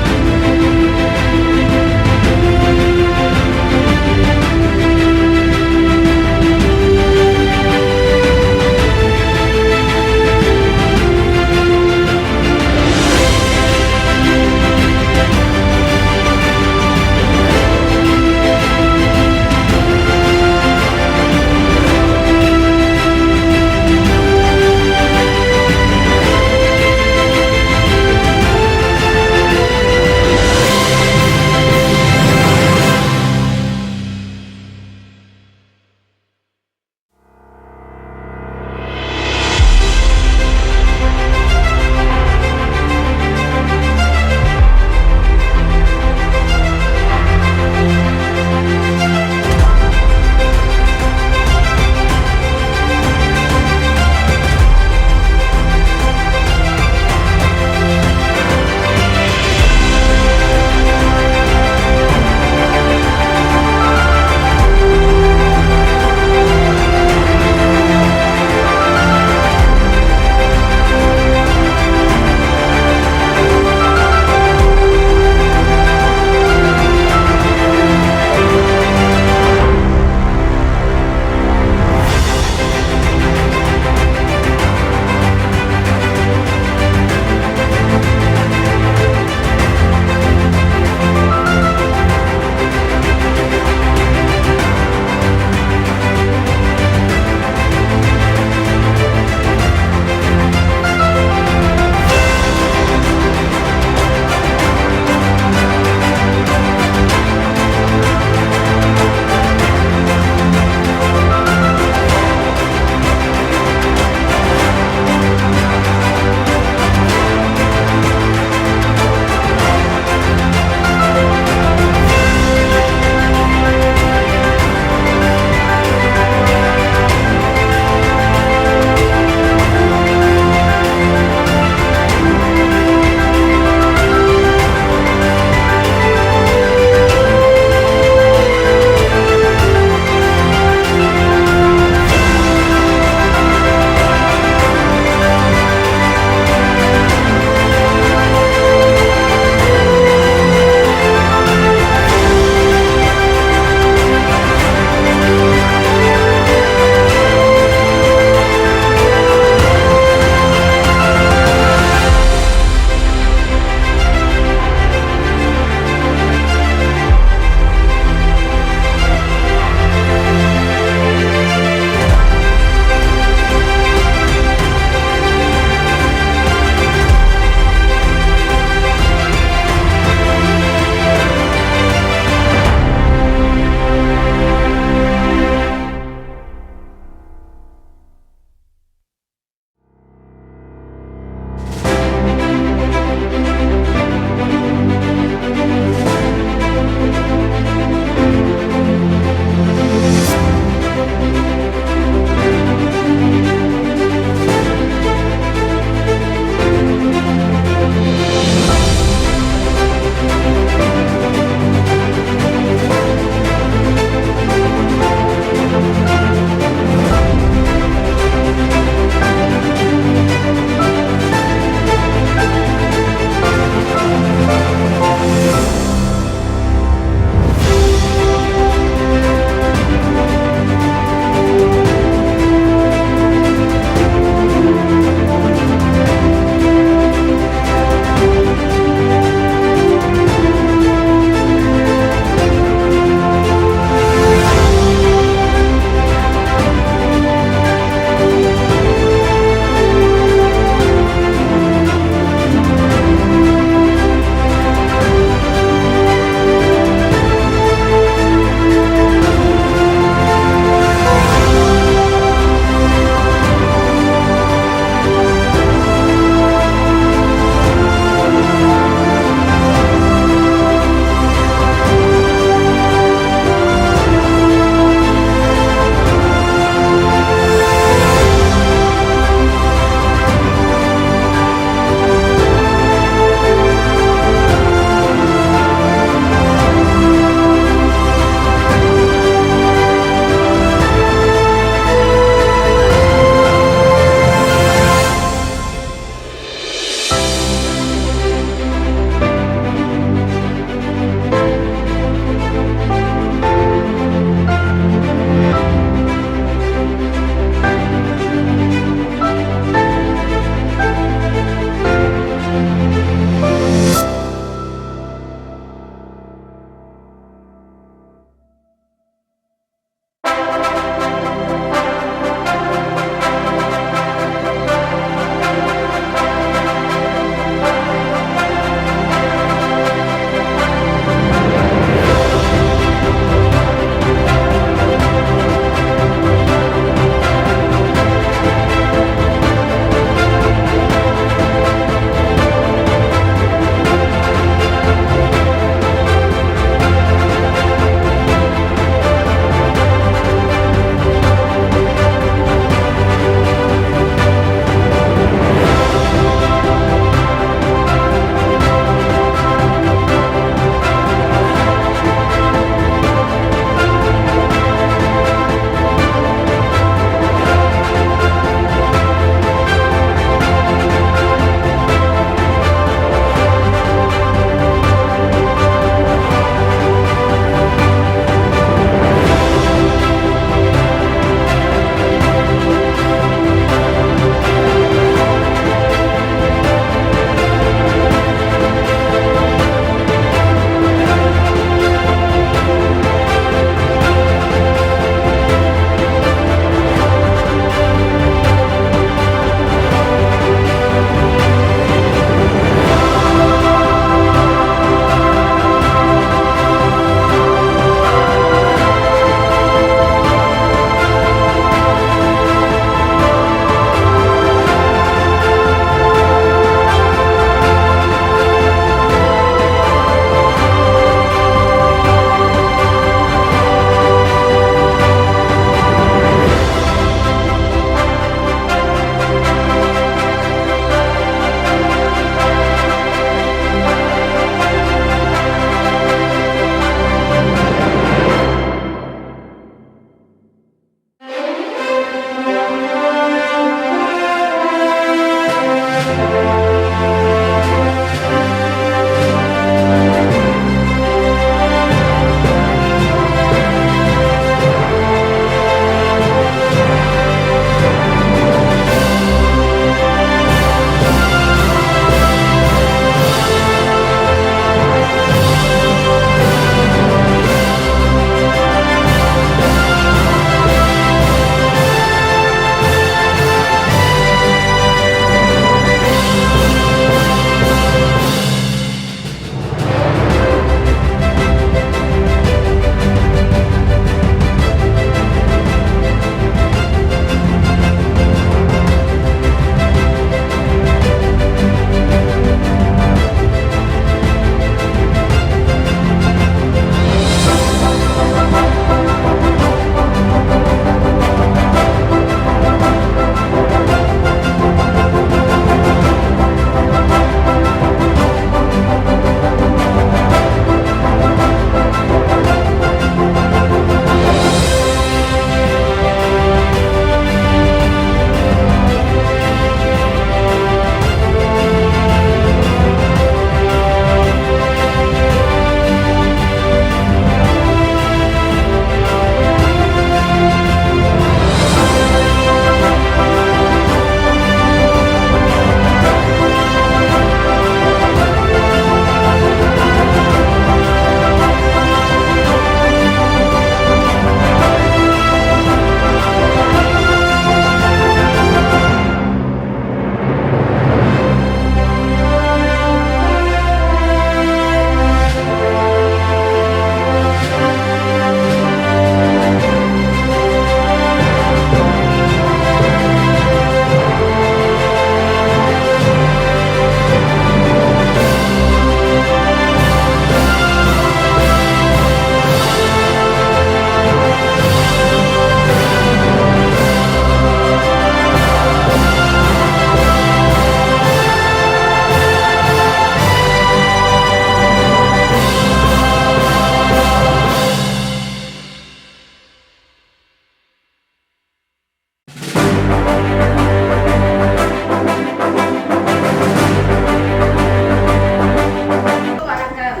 வணக்கம்.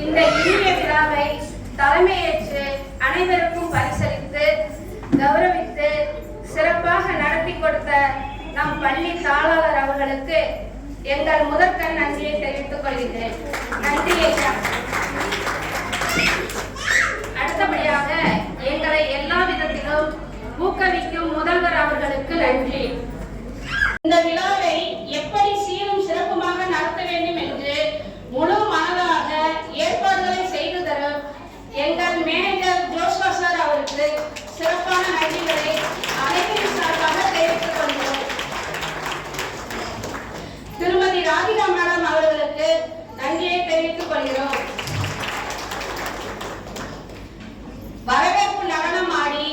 இந்த இனிய விழாவை தலைமையேற்று அனைவருக்கும் பரிசளித்து கௌரவித்து சிறப்பாக நடத்தி கொடுத்த நம் பள்ளி தாளாளர் அவர்களுக்கு எங்கள் முதற்கண் நன்றியை தெரிவித்துக் கொள்கிறேன். நன்றி ஐயா. அடுத்தபடியாக எங்களை எல்லா விதத்திலும் ஊக்குவிக்கும் முதல்வர் அவர்களுக்கு நன்றி. இந்த விழாவை எப்படி சீரும் சிறப்புமாக நடத்த வேண்டும் என்று முழு மனதாக ஏற்பாடுகளை செய்து தரும் எங்கள் மேனேஜர் ஜோஷ்வா சார் அவருக்கு சிறப்பான நன்றிகளை அனைவரின் சார்பாக தெரிவித்துக் கொள்கிறோம். திருமதி ராதிகா மேடம் அவர்களுக்கு நன்றியை தெரிவித்துக் கொள்கிறோம். வரவேற்பு நடனம் ஆடி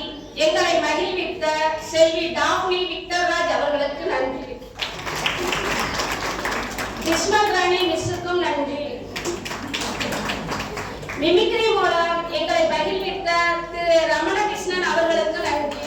எங்களை மகிழ்வித்த செல்வி டாப்னி விக்டர் ராஜ் அவர்களுக்கு நன்றி. கிருஷ்ணன் ராணி மிஸ்ஸுக்கும் நன்றி. மிமிக்ரி மூலம் எங்களை மகிழ்வித்த திரு ரமணகிருஷ்ணன் அவர்களுக்கு நன்றி.